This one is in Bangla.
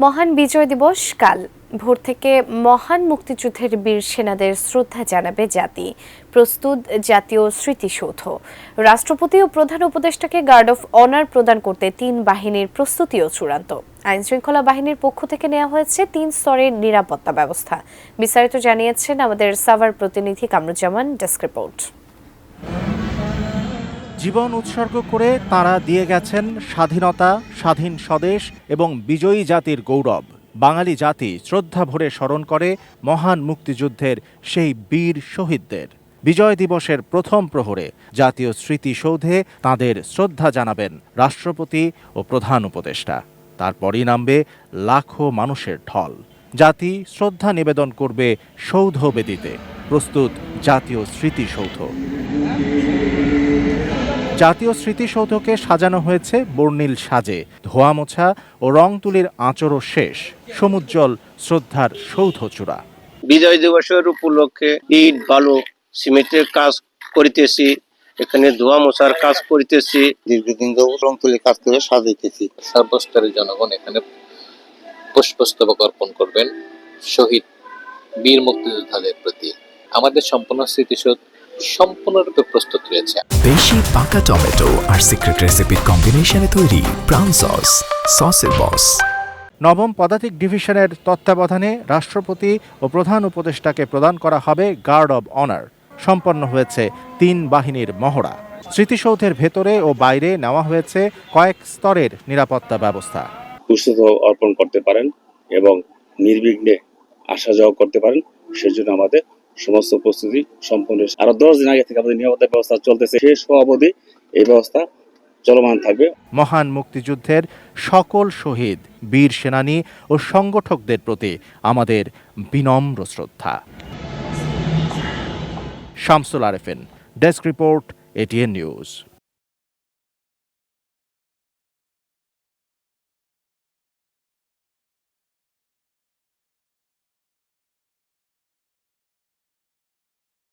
মহান বিজয় দিবস কাল। ভোর থেকে মহান মুক্তিযুদ্ধের বীর সেনাদের শ্রদ্ধা জানাবে জাতি। প্রস্তুত জাতীয় স্মৃতিসৌধ। রাষ্ট্রপতি ও প্রধান উপদেষ্টাকে গার্ড অফ অনার প্রদান করতে 3 বাহিনীর প্রস্তুতিও চূড়ান্ত। আইনশৃঙ্খলা বাহিনীর পক্ষ থেকে নেওয়া হয়েছে 3 স্তরের নিরাপত্তা ব্যবস্থা। বিস্তারিত জানিয়েছেন আমাদের সাভার প্রতিনিধি কামরুজ্জামান। Desk report. জীবন উৎসর্গ করে তাঁরা দিয়ে গেছেন স্বাধীনতা, স্বাধীন স্বদেশ এবং বিজয়ী জাতির গৌরব। বাঙালি জাতি শ্রদ্ধা ভরে স্মরণ করে মহান মুক্তিযুদ্ধের সেই বীর শহীদদের। বিজয় দিবসের প্রথম প্রহরে জাতীয় স্মৃতিসৌধে তাঁদের শ্রদ্ধা জানাবেন রাষ্ট্রপতি ও প্রধান উপদেষ্টা। তারপরই নামবে লাখো মানুষের ঢল। জাতি শ্রদ্ধা নিবেদন করবে সৌধবেদিতে। প্রস্তুত জাতীয় স্মৃতিসৌধ। জাতীয় স্মৃতিসৌধকে সাজানো হয়েছে বর্ণিল সাজে। ধোয়া মোছা ও রং তুলির আঁচড়ও শেষ। সমুজ্জ্বল শ্রদ্ধার সৌধচূড়া। বিজয় দিবসের উপলক্ষে ইট, বালু, সিমেন্টের কাজ করিতেছি, এখানে ধোয়া মোছার কাজ করিতেছি। দীর্ঘদিন রং তুলির কাজ করে সাজাইতেছি। সর্বস্তরের জনগণ এখানে পুষ্পস্তবক অর্পণ করবেন শহীদ বীর মুক্তিযোদ্ধাদের প্রতি। আমাদের সম্পূর্ণ স্মৃতিসৌধ সম্পূর্ণরূপে প্রস্তুত রয়েছে। দেশি পাকা টমেটো আর সিক্রেট রেসিপির কম্বিনেশনে তৈরি প্রাউন সসের বস। নবম পদাতিক ডিভিশনের তত্ত্বাবধানে রাষ্ট্রপতি ও প্রধান উপদেষ্টাকে প্রদান করা হবে গার্ড অব অনার। সম্পন্ন হয়েছে 3 বাহিনীর মহড়া। স্মৃতিসৌধের ভেতরে ও বাইরে নেওয়া হয়েছে কয়েক স্তরের নিরাপত্তা ব্যবস্থা। পুষ্প অর্পণ করতে পারেন এবং নির্বিঘ্নে আসা যাওয়া করতে পারেন, সেজন্য আমাদের সমস্ত প্রস্তুতি সম্পূর্ণ। আরো 10 দিন আগে থেকে আমাদের নিরাপত্তা ব্যবস্থা চলতেছে, শেষ হওয়া অবধি এই ব্যবস্থা চলমান থাকবে। মহান মুক্তিযুদ্ধের সকল শহীদ, বীর সেনানী ও সংগঠকদের প্রতি আমাদের বিনম্র শ্রদ্ধা। Shamsul Arefin, desk report, ATN news.